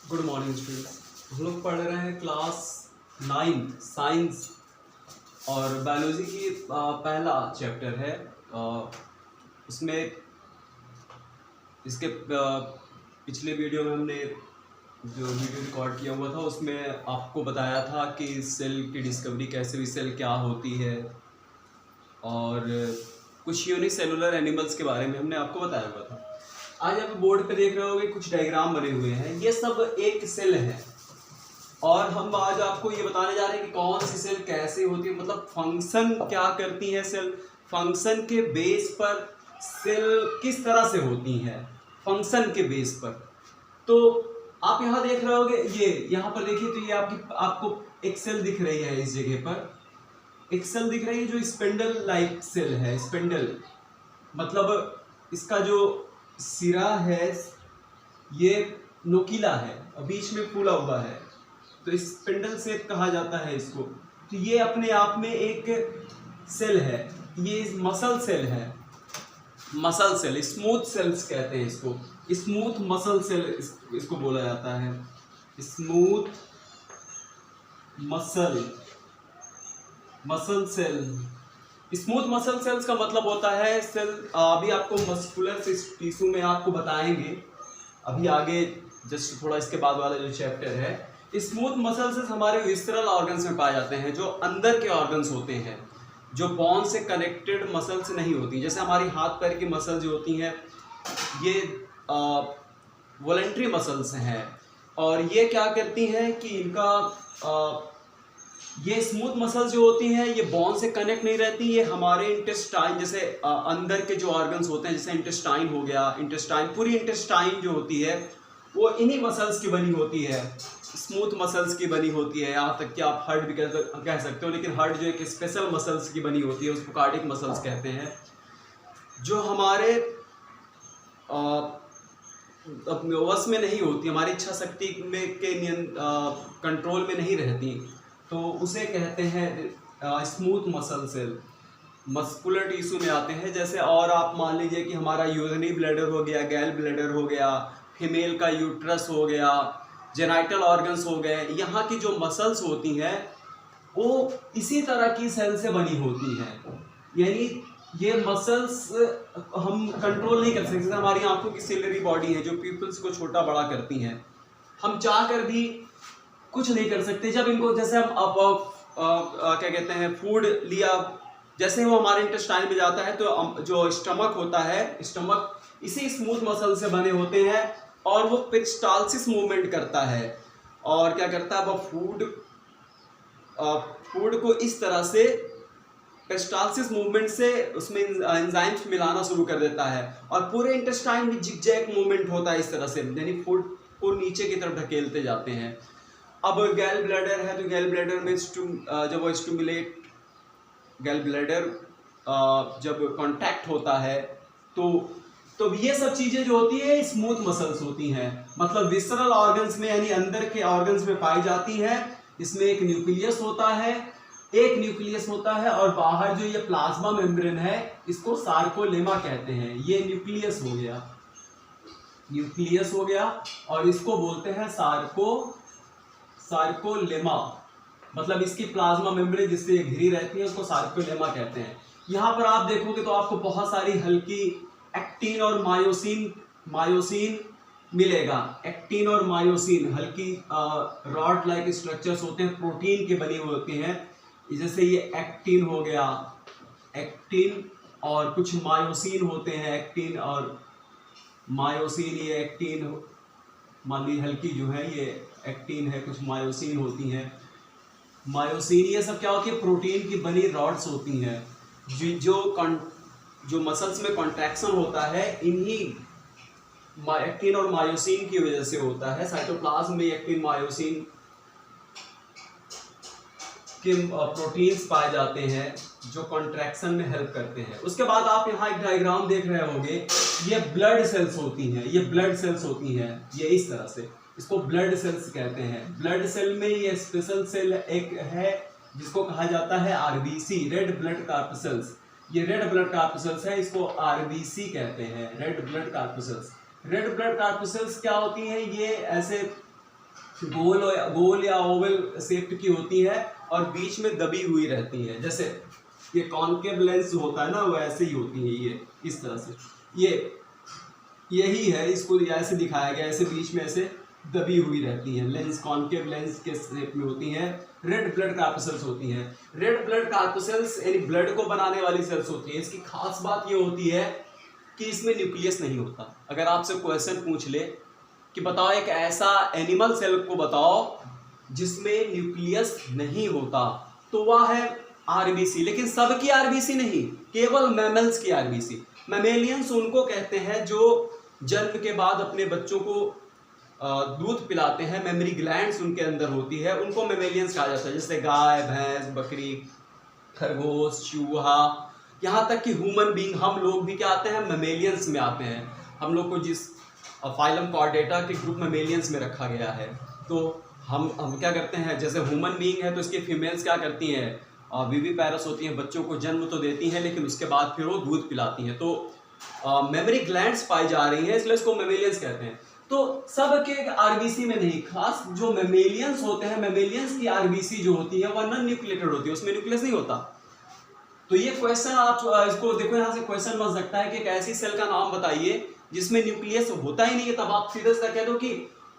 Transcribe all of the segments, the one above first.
Good morning students. हम लोग पढ़ रहे हैं क्लास 9 साइंस और बायोलॉजी की पहला चैप्टर है। उसमें इसके पिछले वीडियो में हमने जो वीडियो रिकॉर्ड किया हुआ था उसमें आपको बताया था कि सेल की डिस्कवरी कैसे हुई, सेल क्या होती है और कुछ यूनिसेलुलर एनिमल्स के बारे में हमने आपको बताया हुआ था। आज आप बोर्ड पे देख रहे होगे कुछ डायग्राम बने हुए हैं, ये सब एक सेल है और हम आज आपको ये बताने जा रहे हैं कि कौन सी सेल कैसे होती है, मतलब फंक्शन क्या करती है सेल, फंक्शन के बेस पर सेल किस तरह से होती है, फंक्शन के बेस पर। तो आप यहाँ देख रहे होगे, ये यहाँ पर देखिए तो ये आपको एक सेल दिख रही है, इस जगह पर एक सेल दिख रही है जो स्पिंडल लाइक सेल है। स्पिंडल मतलब इसका जो सिरा है ये नोकीला है और बीच में फूला हुआ है, तो स्पिंडल शेप कहा जाता है इसको। तो ये अपने आप में एक सेल है, ये मसल सेल है, मसल सेल, स्मूथ सेल्स कहते हैं इसको, स्मूथ मसल सेल इसको बोला जाता है, smooth muscle cell. Smooth muscle cells का मतलब होता है सेल, अभी आपको मस्कुलर टिश्यू में आपको बताएंगे अभी आगे, जस्ट थोड़ा इसके बाद वाला जो चैप्टर है। स्मूथ मसल सेल्स हमारे विसरल ऑर्गन्स में पाए जाते हैं, जो अंदर के ऑर्गन्स होते हैं, जो बोन से कनेक्टेड मसल्स नहीं होती। जैसे हमारी हाथ पैर की मसल जो होती हैं ये वॉलेंट्री मसल्स हैं, और ये क्या करती हैं कि इनका ये स्मूथ मसल्स जो होती हैं ये बोन से कनेक्ट नहीं रहती, ये हमारे इंटेस्टाइन जैसे अंदर के जो ऑर्गन्स होते हैं, जैसे इंटेस्टाइन हो गया, इंटेस्टाइन पूरी इंटेस्टाइन जो होती है वो इन्हीं मसल्स की बनी होती है, स्मूथ मसल्स की बनी होती है। यहाँ तक कि आप हार्ट भी कह सकते हो, लेकिन हार्ट जो एक स्पेशल मसल्स की बनी होती है उसको कार्डिक मसल्स कहते हैं, जो हमारे अपने वश में नहीं होती, हमारी इच्छा शक्ति में के कंट्रोल में नहीं रहती, तो उसे कहते हैं smooth muscle cell, muscular tissue में आते हैं। जैसे और आप मान लीजिए कि हमारा यूरिनरी ब्लैडर हो गया, गैल ब्लैडर हो गया, फीमेल का यूट्रस हो गया, जेनाइटल ऑर्गन्स हो गए, यहाँ की जो मसल्स होती हैं वो इसी तरह की सेल से बनी होती हैं। यानी ये मसल्स हम कंट्रोल नहीं कर सकते। जैसे हमारी आंखों की सिलरी बॉडी है जो पीपल्स को छोटा बड़ा करती हैं, हम चाह कर भी कुछ नहीं कर सकते। जब इनको जैसे हम क्या कहते हैं फूड लिया, जैसे वो हमारे इंटेस्टाइन में जाता है तो जो स्टमक होता है, स्टमक इसी स्मूथ मसल से बने होते हैं और वो पेरिस्टालसिस मूवमेंट करता है और क्या करता है वो फूड को इस तरह से पेरिस्टालसिस मूवमेंट से उसमें एंजाइम्स मिलाना शुरू कर देता है और पूरे इंटेस्टाइन में जिगजैग मूवमेंट होता है इस तरह से, यानी फूड को नीचे की तरफ ढकेलते जाते हैं। अब गैल ब्लैडर है तो गैल ब्लैडर में जब वो स्टिमुलेट गैल ब्लैडर जब कांटेक्ट होता है तो ये सब चीजें जो होती है स्मूथ मसल्स होती हैं, मतलब विसरल ऑर्गन्स में यानी अंदर के ऑर्गन्स में पाई जाती हैं। इसमें एक न्यूक्लियस होता है और बाहर जो ये प्लाज्मा मेम्ब्रेन है इसको सार्कोलेमा कहते हैं। ये न्यूक्लियस हो गया और इसको बोलते हैं सार्कोलेमा, मतलब इसकी प्लाज्मा मेम्ब्रेन जिससे ये घिरी रहती है उसको सार्कोलेमा कहते हैं। यहाँ पर आप देखोगे तो आपको बहुत सारी हल्की एक्टिन और मायोसिन मिलेगा। एक्टिन और मायोसिन हल्की रॉड लाइक स्ट्रक्चर्स होते हैं, प्रोटीन के बने हुए होते हैं। जैसे ये एक्टिन हो गया, एक्टिन और कुछ मायोसिन होते हैं, एक्टिन और मायोसिन, ये एक्टिन मान ली हल्की जो है ये एक्टिन है, कुछ मायोसिन होती हैं। मायोसिन ये सब क्या होती है, प्रोटीन की बनी रॉड्स होती हैं, जो मसल्स में कॉन्ट्रैक्शन होता है इन्हीं एक्टिन और मायोसिन की वजह से होता है। साइटोप्लाज्म में एक्टिन मायोसिन के प्रोटीन्स पाए जाते हैं जो कॉन्ट्रैक्शन में हेल्प करते हैं। उसके बाद आप यहाँ एक डायग्राम देख रहे होंगे, ये ब्लड सेल्स होती हैं, ये इस तरह से, इसको ब्लड सेल्स कहते हैं। ब्लड सेल में ये स्पेशल सेल एक है जिसको कहा जाता है आरबीसी, रेड ब्लड कार्पसेल्स। ये रेड ब्लड कार्पसेल्स है, इसको आरबीसी कहते हैं, रेड ब्लड कार्पसेल्स। रेड ब्लड कार्पसेल्स क्या होती हैं, ये ऐसे गोल या ओवल शेप्ड की होती है और बीच में दबी हुई रहती है। जैसे ये कॉन्केव लेंस होता है ना, वो ऐसे ही होती है, ये इस तरह से, यही है, इसको ऐसे दिखाया गया, ऐसे बीच में ऐसे दबी हुई रहती हैं। लेंस कॉन्केव लेंस के शेप में होती हैं। रेड ब्लड कार्पसेल्स होती हैं। रेड ब्लड कार्पसेल्स यानी ब्लड को बनाने वाली सेल्स होती है। इसकी खास बात ये होती है कि इसमें न्यूक्लियस नहीं होता। अगर आपसे क्वेश्चन पूछ ले कि बताओ एक ऐसा एनिमल सेल को बताओ जिसमें न्यूक्लियस नहीं होता, तो वह है आरबीसी। लेकिन सबकी आरबीसी नहीं, केवल मैमल्स की आरबीसी। मैमेलियंस उनको कहते हैं जो जन्म के बाद अपने बच्चों को दूध पिलाते हैं, मेमरी ग्लैंड्स उनके अंदर होती है, उनको मैमेलियंस कहा जाता है। जैसे गाय, भैंस, बकरी, खरगोश, चूहा, यहाँ तक कि ह्यूमन बीइंग, हम लोग भी क्या आते हैं, मैमेलियंस में आते हैं। हम लोग को जिस फाइलम कॉर्डेटा के ग्रुप मैमेलियंस में रखा गया है, तो हम क्या करते हैं, जैसे ह्यूमन बीइंग है तो इसकी फीमेल्स क्या करती हैं, विविपैरस होती हैं, बच्चों को जन्म तो देती हैं लेकिन उसके बाद फिर वो दूध पिलाती हैं। तो मेमोरी ग्लैंड्स पाई जा रही हैं, इसलिए इसको मैमेलियंस कहते हैं। तो सब के आरबीसी में नहीं, खास जो मैमेलियंस होते हैं, मैमेलियंस की आरबीसी जो होती है वह नॉन न्यूक्लिएटेड होती है, उसमें न्यूक्लियस नहीं होता। तो ये क्वेश्चन आप इसको देखो, यहाँ से क्वेश्चन बन सकता है कि एक ऐसी सेल का नाम बताइए जिसमें न्यूक्लियस होता ही नहीं है, तब आप सीधे सीधा कह दो कि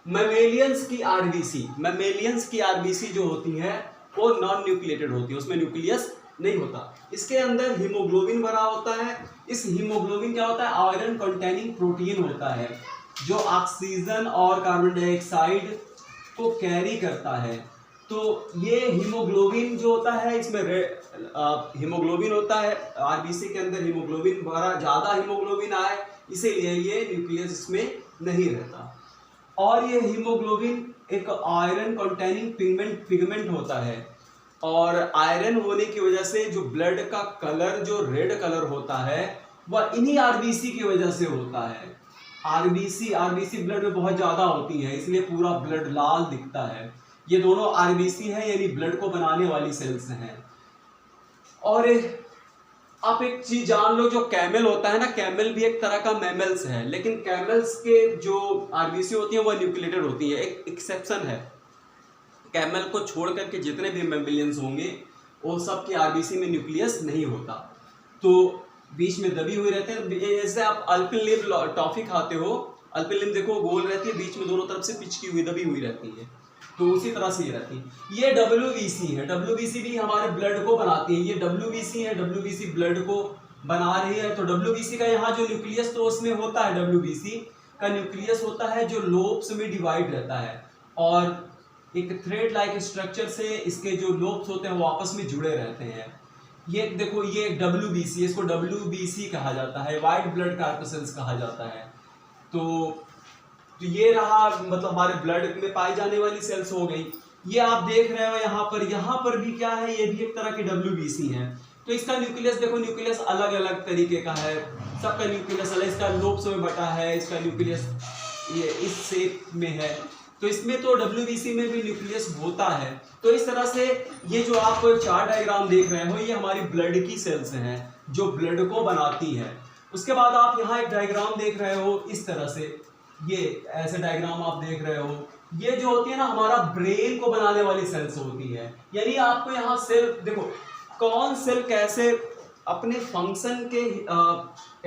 मैमेलियंस की आरबीसी। मैमेलियंस की आरबीसी जो होती है वो नॉन न्यूक्लिएटेड होती है, उसमें न्यूक्लियस नहीं होता। इसके अंदर हीमोग्लोबिन भरा होता है। इस हीमोग्लोबिन क्या होता है, आयरन कंटेनिंग प्रोटीन होता है जो ऑक्सीजन और कार्बन डाइऑक्साइड को कैरी करता है। तो ये हीमोग्लोबिन जो होता है, इसमें हीमोग्लोबिन होता है, आरबीसी के अंदर हीमोग्लोबिन भरा, ज्यादा हीमोग्लोबिन आए इसीलिए ये न्यूक्लियस इसमें नहीं रहता। और ये हीमोग्लोबिन एक आयरन कंटेनिंग पिगमेंट होता है, और आयरन होने की वजह से जो ब्लड का कलर जो रेड कलर होता है वह इन्हीं आरबीसी की वजह से होता है। आरबीसी ब्लड में बहुत ज्यादा होती है, इसलिए पूरा ब्लड लाल दिखता है। ये दोनों आरबीसी है, यानी ब्लड को बनाने वाली सेल्स हैं। और आप एक चीज जान लो, जो कैमल होता है ना, कैमल भी एक तरह का मैमल्स है, लेकिन कैमल्स के जो आरबीसी होती है वह न्यूक्लिएटेड होती है। एक एक्सेप्शन है, कैमल को छोड़ करके जितने भी मैमेलियंस होंगे वो सब की आरबीसी में न्यूक्लियस नहीं होता, तो बीच में दबी हुई रहते हैं। जैसे आप अल्पेनलिब टॉफी खाते हो, अल्पेनलिब देखो गोल रहती है, बीच में दोनों तरफ से पिचकी हुई दबी हुई रहती है, तो उसी तरह से ये रहती है। ये डब्ल्यूबीसी है, डब्ल्यूबीसी भी हमारे ब्लड को बनाती है। ये डब्ल्यूबीसी है, डब्ल्यूबीसी ब्लड को बना रही है। तो डब्ल्यूबीसी का यहाँ जो न्यूक्लियस तो उसमें होता है, डब्ल्यूबीसी का न्यूक्लियस होता है जो लोब्स में डिवाइड रहता है, और एक थ्रेड लाइक स्ट्रक्चर से इसके जो लोब्स होते हैं वो आपस में जुड़े रहते हैं। ये देखो, ये डब्ल्यूबीसी, इसको डब्ल्यूबीसी कहा जाता है, वाइट ब्लड कार्पसेल्स कहा जाता है। तो ये रहा, मतलब हमारे ब्लड में पाई जाने वाली सेल्स हो गई। ये आप देख रहे हो यहाँ पर भी क्या है, ये भी एक तरह की डब्ल्यूबीसी है। तो इसका न्यूक्लियस देखो, न्यूक्लियस अलग अलग तरीके का है, सबका न्यूक्लियस अलग, इसका लोब्स में बटा है, इसका न्यूक्लियस ये इस शेप में है। तो इसमें तो डब्ल्यूबीसी में भी न्यूक्लियस होता है। तो इस तरह से ये जो आप चार डायग्राम देख रहे हो, ये हमारी ब्लड की सेल्स हैं जो ब्लड को बनाती है। उसके बाद आप यहाँ एक डायग्राम देख रहे हो इस तरह से, ये ऐसे डायग्राम आप देख रहे हो, ये जो होती है ना हमारा ब्रेन को बनाने वाली सेल्स होती है। यानी आपको यहाँ सेल देखो, कौन सेल कैसे अपने फंक्शन के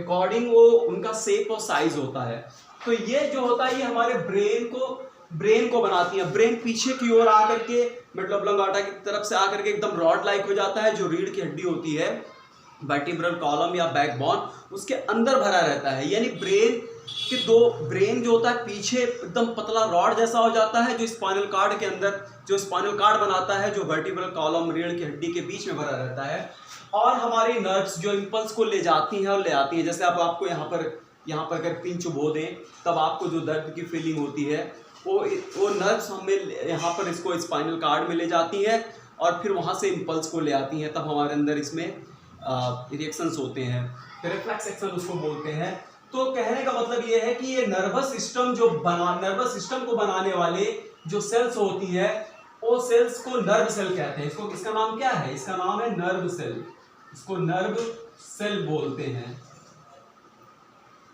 अकॉर्डिंग वो उनका शेप और साइज होता है। तो ये जो होता है ये हमारे ब्रेन को बनाती है। ब्रेन पीछे की ओर आकर के, मतलब लंगाटा की तरफ से आकर के एकदम रॉड लाइक हो जाता है, जो रीढ़ की हड्डी होती है, वर्टिब्रल कॉलम या बैकबोन, उसके अंदर भरा रहता है। यानी ब्रेन जो होता है पीछे एकदम पतला रॉड जैसा हो जाता है, जो स्पाइनल कार्ड के अंदर, जो स्पाइनल कार्ड बनाता है, जो वर्टिब्रल कॉलम रीढ़ की हड्डी के बीच में भरा रहता है। और हमारी नर्व्स जो इम्पल्स को ले जाती हैं और ले आती हैं, जैसे आपको यहाँ पर अगर पिन चुभो दें तब आपको जो दर्द की फीलिंग होती है वो नर्व्स हमें यहाँ पर इसको स्पाइनल कार्ड में ले जाती है और फिर वहाँ से इम्पल्स को ले आती हैं, तब हमारे अंदर इसमें रिएक्शंस होते हैं, फिर रिफ्लेक्स एक्शन उसको बोलते हैं। तो कहने का मतलब ये है कि ये नर्वस सिस्टम को बनाने वाले जो सेल्स होती है वो सेल्स को नर्व सेल कहते हैं। इसका नाम क्या है, इसका नाम है नर्व सेल, इसको नर्व सेल बोलते हैं।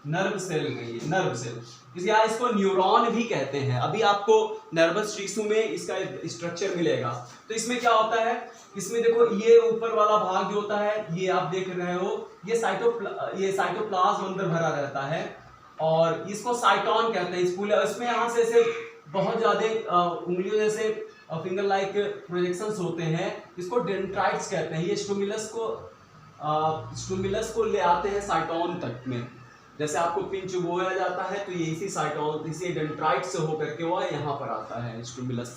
नर्व सेल कहिए, नर्व सेल, या इसको न्यूरॉन भी कहते हैं। अभी आपको नर्वस टिश्यू में इसका स्ट्रक्चर मिलेगा। तो इसमें क्या होता है, इसमें देखो ये ऊपर वाला भाग जो होता है, ये आप देख रहे हो, ये साइटोप्लाज्म अंदर भरा रहता है और इसको साइटोन कहते हैं। इसमें यहाँ से ऐसे बहुत ज्यादा उंगलियों जैसे फिंगर लाइक प्रोजेक्शंस होते हैं, इसको डेंड्राइट्स कहते हैं। ये स्टुमुलस को ले आते हैं साइटोन तक में। जैसे आपको पिन चुभोया जाता है तो ये इसी साइटोन, इसी डेंड्राइट से होकर के वो यहाँ पर आता है स्टुमुलस।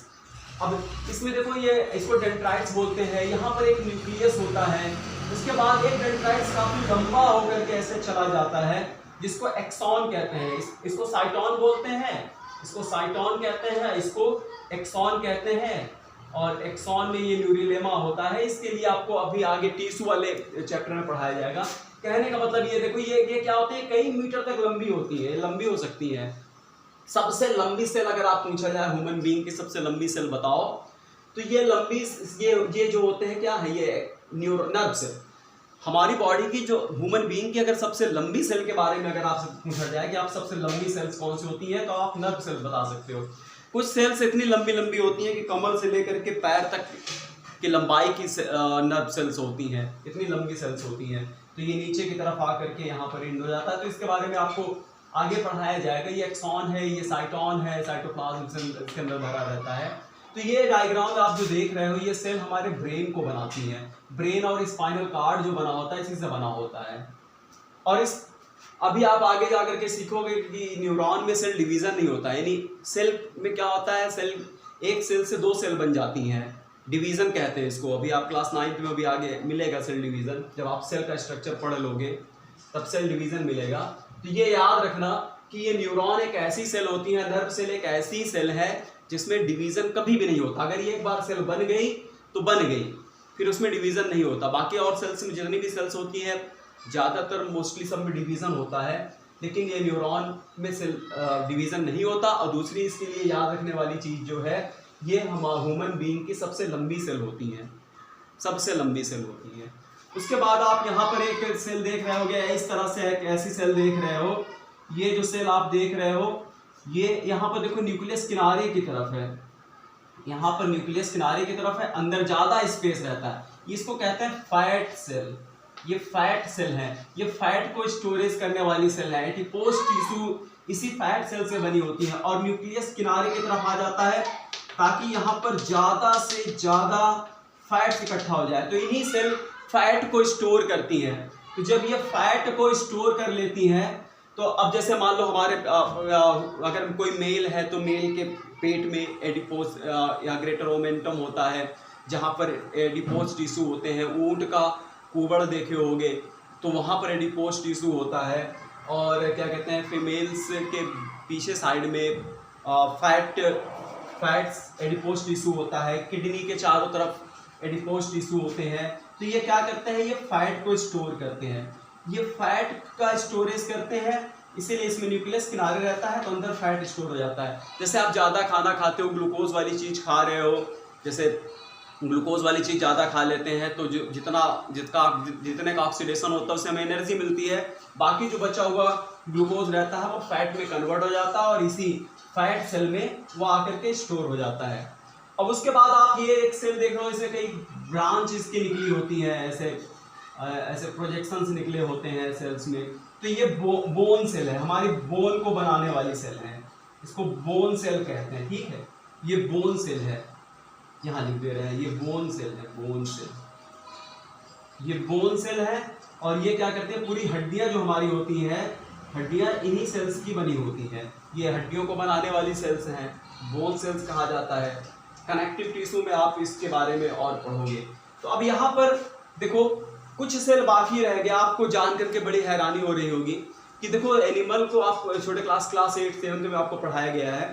अब इसमें देखो ये इसको डेंड्राइट्स बोलते हैं। यहाँ पर एक न्यूक्लियस होता है, उसके बाद एक डेंड्राइट्स काफी लंबा होकर के ऐसे चला जाता है जिसको एक्सॉन कहते हैं। इसको साइटोन बोलते हैं, इसको साइटोन कहते हैं, इसको एक्सॉन कहते हैं। और एक्सॉन में ये न्यूरिलेमा होता है। इसके लिए आपको अभी आगे टिश्यू वाले चैप्टर में पढ़ाया जाएगा। कहने का मतलब ये देखो, ये क्या होते हैं, कई मीटर तक लंबी होती है, लंबी हो सकती है। सबसे लंबी सेल अगर आप पूछा जाए ह्यूमन बीइंग की सबसे लंबी सेल बताओ, तो ये लंबी ये जो होते हैं क्या है, ये नर्व सेल। हमारी बॉडी की जो ह्यूमन बीइंग की अगर सबसे लंबी सेल के बारे में अगर आपसे पूछा जाए कि आप सबसे लंबी सेल्स कौन सी होती हैं, तो आप नर्व सेल बता सकते हो। कुछ सेल्स इतनी लंबी लंबी होती हैं कि कमर से लेकर के पैर तक की लंबाई की नर्व सेल्स होती हैं, इतनी लंबी सेल्स होती हैं। तो ये नीचे की तरफ आकर के यहाँ पर एंड हो जाता है। तो इसके बारे में आपको आगे पढ़ाया जाएगा। ये एक्सॉन है, ये साइटोन है, साइटोप्लाज्म इसके अंदर भरा रहता है। तो ये डायग्राम आप जो देख रहे हो, ये सेल हमारे ब्रेन को बनाती हैं। ब्रेन और स्पाइनल कार्ड जो बना होता है इसी से बना होता है। और अभी आप आगे जाकर के सीखोगे कि न्यूरॉन में सेल डिवीजन नहीं होता है, यानी सेल में क्या होता है, एक सेल से 2 सेल बन जाती हैं, डिवीजन कहते हैं इसको। अभी आप क्लास 9th में भी आगे मिलेगा सेल डिवीजन, जब आप सेल का स्ट्रक्चर पढ़ लोगे तब सेल डिवीजन मिलेगा। तो ये याद रखना कि ये न्यूरॉन एक ऐसी सेल होती है, नर्व सेल एक ऐसी सेल है जिसमें डिवीजन कभी भी नहीं होता। अगर ये एक बार सेल बन गई तो बन गई, फिर उसमें डिवीजन नहीं होता। बाकी और सेल्स में जितनी भी सेल्स होती हैं ज़्यादातर मोस्टली सब में डिवीजन होता है, लेकिन ये न्यूरॉन में सेल डिवीजन नहीं होता। और दूसरी इसके लिए याद रखने वाली चीज़ जो है, ये हमारे ह्यूमन बीइंग की सबसे लंबी सेल होती हैं, सबसे लंबी सेल होती है। उसके बाद आप यहाँ पर एक सेल देख रहे होगे, इस तरह से एक ऐसी सेल देख रहे हो। ये जो सेल आप देख रहे हो, ये यहाँ पर देखो न्यूक्लियस किनारे की तरफ है, यहाँ पर न्यूक्लियस किनारे की तरफ है, अंदर ज़्यादा स्पेस रहता है। इसको कहते हैं फैट सेल। ये फैट सेल है, ये फैट को स्टोरेज करने वाली सेल है। एडिपोज टिश्यू इसी फैट सेल से बनी होती है और न्यूक्लियस किनारे की तरफ आ जाता है ताकि यहाँ पर ज़्यादा से ज़्यादा फैट्स इकट्ठा हो जाए। तो इन्हीं सेल फैट को स्टोर करती हैं। तो जब ये फैट को स्टोर कर लेती हैं, तो अब जैसे मान लो हमारे अगर कोई मेल है तो मेल के पेट में एडिपोज या ग्रेटर ओमेंटम होता है, जहाँ पर एडिपोज टिश्यू होते हैं। ऊंट का कुबड़ देखे होगे तो वहाँ पर एडिपोज टिश्यू होता है। और क्या कहते हैं, फीमेल्स के पीछे साइड में फैट्स एडिपोज टिश्यू होता है। किडनी के चारों तरफ एडिपोज टिश्यू होते हैं। तो ये क्या करते हैं, ये फैट को स्टोर करते हैं, ये फैट का स्टोरेज करते हैं, इसीलिए इसमें न्यूक्लियस किनारे रहता है तो अंदर फैट स्टोर हो जाता है। जैसे आप ज़्यादा खाना खाते हो, ग्लूकोज वाली चीज़ खा रहे हो, जैसे ग्लूकोज वाली चीज़ ज़्यादा खा लेते हैं तो जो जितने का ऑक्सीडेशन होता है उससे हमें एनर्जी मिलती है। बाकी जो बचा हुआ ग्लूकोज रहता है वो फैट में कन्वर्ट हो जाता है और इसी फैट सेल में वो आकर के स्टोर हो जाता है। अब उसके बाद आप ये एक सेल देख रहे हो, इसमें कई ब्रांच इसकी निकली होती हैं, ऐसे प्रोजेक्शंस निकले होते हैं सेल्स में। तो ये बोन सेल है, हमारी बोन को बनाने वाली सेल है, इसको बोन सेल कहते हैं। ठीक है, ये बोन सेल है, यहाँ लिख दे रहे हैं, ये बोन सेल है, बोन सेल, ये बोन सेल है। और ये क्या करते हैं, पूरी हड्डियां जो हमारी होती हैं, हड्डियां इन्हीं सेल्स की बनी होती हैं। ये हड्डियों को बनाने वाली सेल्स हैं, बोन सेल्स कहा जाता है। कनेक्टिव टिश्यू में आप इसके बारे में और पढ़ोगे। तो अब यहाँ पर देखो कुछ सेल बाकी रह गया, आपको जान करके बड़ी हैरानी हो रही होगी कि देखो एनिमल को आप छोटे क्लास 8 7 में आपको पढ़ाया गया है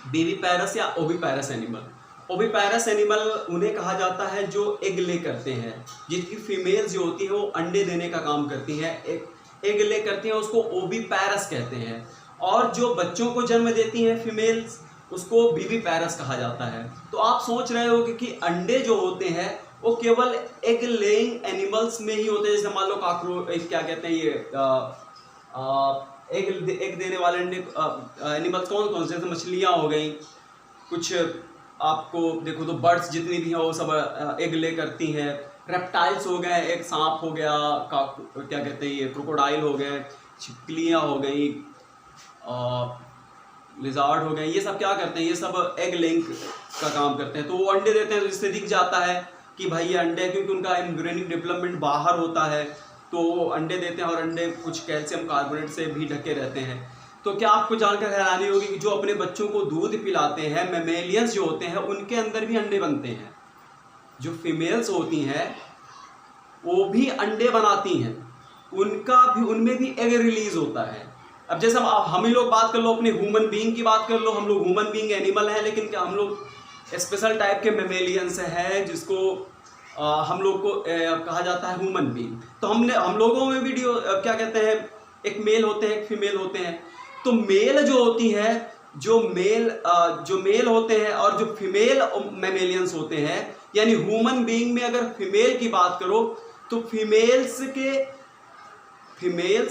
बेबीपैरस या ओविपैरस एनिमल। ओविपैरस एनिमल उन्हें कहा जाता है जो एग ले करते हैं, जिसकी फीमेल्स जो होती है वो अंडे देने का काम करती हैं, एग ले करती हैं, उसको ओविपैरस कहते हैं। और जो बच्चों को जन्म देती हैं फीमेल्स, उसको विविपैरस कहा जाता है। तो आप सोच रहे होगे कि अंडे जो होते हैं वो केवल एग लेइंग एनिमल्स में ही होते हैं, जैसे मान लो क्या कहते हैं ये एग देने वाले अंडे एनिमल्स कौन कौन से, जैसे मछलियाँ हो गई, कुछ आपको देखो तो बर्ड्स जितनी भी हैं वो सब एग ले करती हैं। रेप्टाइल्स हो गए, एक सांप हो गया, क्या कहते हैं ये, क्रोकोडाइल हो गए, छिपकलियाँ हो गई, लिजार्ड हो गए, ये सब क्या करते हैं, ये सब एग लेइंग का काम करते हैं। तो वो अंडे देते हैं, तो इससे दिख जाता है कि भाई ये अंडे हैं, क्योंकि उनका एम्ब्रियोनिक डेवलपमेंट बाहर होता है, तो वो अंडे देते हैं और अंडे कुछ कैल्शियम कार्बोनेट से भी ढके रहते हैं। तो क्या आपको जानकर हैरानी होगी कि जो अपने बच्चों को दूध पिलाते हैं, मैमेलियंस जो होते हैं, उनके अंदर भी अंडे बनते हैं। जो फीमेल्स होती हैं वो भी अंडे बनाती हैं, उनमें भी एग रिलीज होता है। अब जैसे हम ही लोग बात कर लो, अपने ह्यूमन बीइंग की बात कर लो, हम लोग ह्यूमन बीइंग एनिमल हैं, लेकिन क्या हम लोग स्पेशल टाइप के मैमेलियंस हैं जिसको हम लोग को कहा जाता है ह्यूमन बीइंग। तो हम लोगों में भी क्या कहते हैं, एक मेल होते हैं, एक फीमेल होते हैं। तो मेल जो होती है, जो मेल होते हैं और जो फीमेल मैमेलियंस होते हैं, यानी ह्यूमन बीइंग में अगर फीमेल की बात करो तो फीमेल्स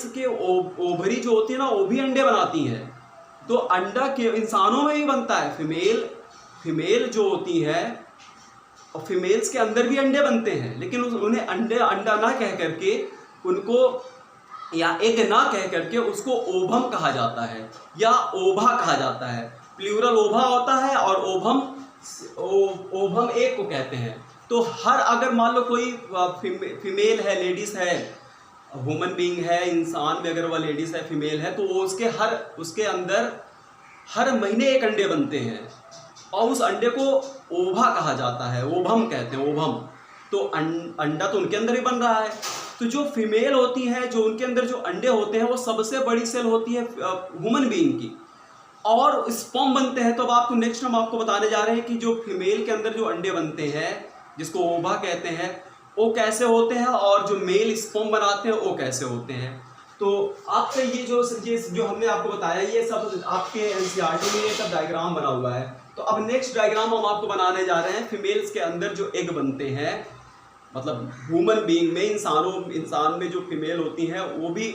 के ओवरी जो होती है ना, वो भी अंडे बनाती हैं। तो अंडा के इंसानों में भी बनता है। फीमेल जो होती है और फीमेल्स के अंदर भी अंडे बनते हैं, लेकिन उन्हें अंडा ना कह करके, उनको या एग ना कह करके उसको ओभम कहा जाता है या ओभा कहा जाता है। प्लूरल ओभा होता है और ओभम एक को कहते हैं। तो अगर मान लो कोई फीमेल है, लेडीज है, ह्यूमन बीइंग है, इंसान में अगर वह लेडीज है, फीमेल है, तो वो उसके अंदर हर महीने एक अंडे बनते हैं और उस अंडे को ओभा कहा जाता है, ओभम कहते हैं, ओभम। तो अंडा तो उनके अंदर ही बन रहा है। तो जो फीमेल होती है, जो उनके अंदर जो अंडे होते हैं, वो सबसे बड़ी सेल होती है ह्यूमन बीइंग की, और स्पर्म बनते हैं। तो अब आपको नेक्स्ट हम आपको बताने जा रहे हैं कि जो फीमेल के अंदर जो अंडे बनते हैं, जिसको ओभा कहते हैं, वो कैसे होते हैं, और जो मेल स्पर्म बनाते हैं वो कैसे होते हैं। तो आपका ये जो हमने आपको बताया, ये सब आपके एनसीईआरटी में ये सब डायग्राम बना हुआ है। तो अब नेक्स्ट डायग्राम हम आपको बनाने जा रहे हैं, फीमेल्स के अंदर जो एग बनते हैं, मतलब ह्यूमन बीइंग में, इंसान में जो फीमेल होती हैं वो भी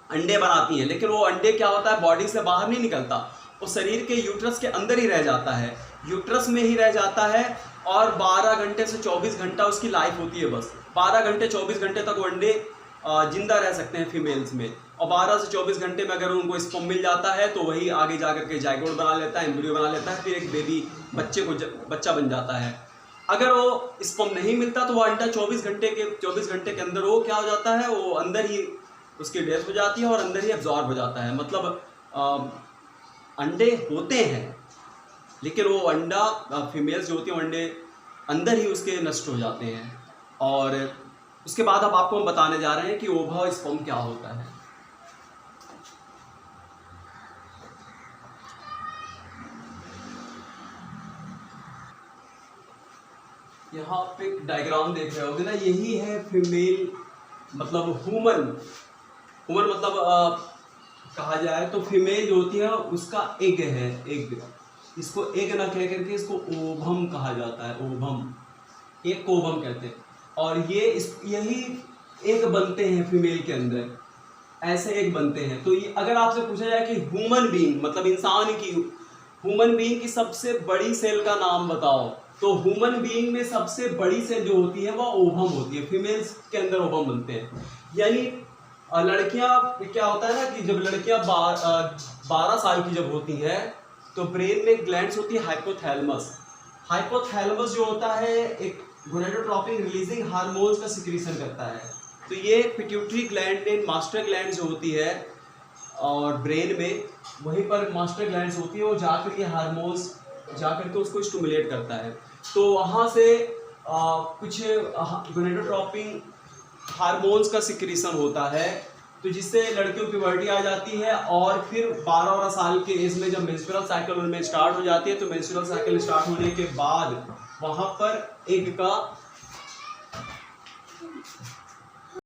अंडे बनाती हैं, लेकिन वो अंडे क्या होता है, बॉडी से बाहर नहीं निकलता, वो शरीर के यूट्रस के अंदर ही रह जाता है, यूट्रस में ही रह जाता है। और 12 घंटे से 24 घंटा उसकी लाइफ होती है, बस 12 घंटे 24 घंटे तक वो अंडे जिंदा रह सकते हैं फीमेल्स में। और 12 से 24 घंटे में अगर उनको स्पर्म मिल जाता है तो वही आगे जाकर के जाइगोट बना लेता है, एम्ब्रियो बना लेता है, फिर एक बेबी बच्चा बन जाता है। अगर वो स्पर्म नहीं मिलता तो वो अंडा 24 घंटे के अंदर वो क्या हो जाता है, वो अंदर ही उसकी डेथ हो जाती है और अंदर ही एब्जॉर्ब हो जाता है। मतलब अंडे होते हैं, लेकिन वो अंडा फीमेल्स जो होती हैं, अंडे अंदर ही उसके नष्ट हो जाते हैं। और उसके बाद अब आपको हम बताने जा रहे हैं कि ओभा और स्पर्म क्या होता है। यहाँ पे एक डायग्राम देख रहे होगे ना, यही है फीमेल, मतलब ह्यूमन मतलब कहा जाए तो फीमेल जो होती है उसका एग है, एग। इसको एग ना कह करके इसको ओभम कहा जाता है, ओभम, एक को ओभम कहते हैं। और यही एग बनते हैं फीमेल के अंदर, ऐसे एग बनते हैं। तो ये अगर आपसे पूछा जाए कि ह्यूमन बीइंग मतलब ह्यूमन बीइंग की सबसे बड़ी सेल का नाम बताओ, तो ह्यूमन बीइंग में सबसे बड़ी सेल जो होती है वह ओभम होती है, फीमेल्स के अंदर ओभम बनते हैं। यानी लड़कियां, क्या होता है ना कि जब लड़कियां 12 साल की जब होती है तो ब्रेन में ग्लैंड्स होती है हाइपोथैलेमस जो होता है एक गोनेडोट्रोपिन रिलीजिंग हार्मोन्स का सिक्रीशन करता है। तो ये पिट्यूटरी ग्लैंड में मास्टर ग्लैंड जो होती है और ब्रेन में वहीं पर मास्टर ग्लैंड्स होती है, वो जाकर के हार्मोन्स जाकर के उसको स्टिमुलेट करता है। तो वहाँ से कुछ गोनेडोट्रोपिन हार्मोन्स का सिक्रीशन होता है, तो जिससे लड़कियों की प्यूबर्टी आ जाती है। और फिर 12 साल के एज में जब मेंस्ट्रुअल साइकिल उनमें स्टार्ट हो जाती है, तो मेंस्ट्रुअल साइकिल स्टार्ट होने के बाद वहाँ पर एग का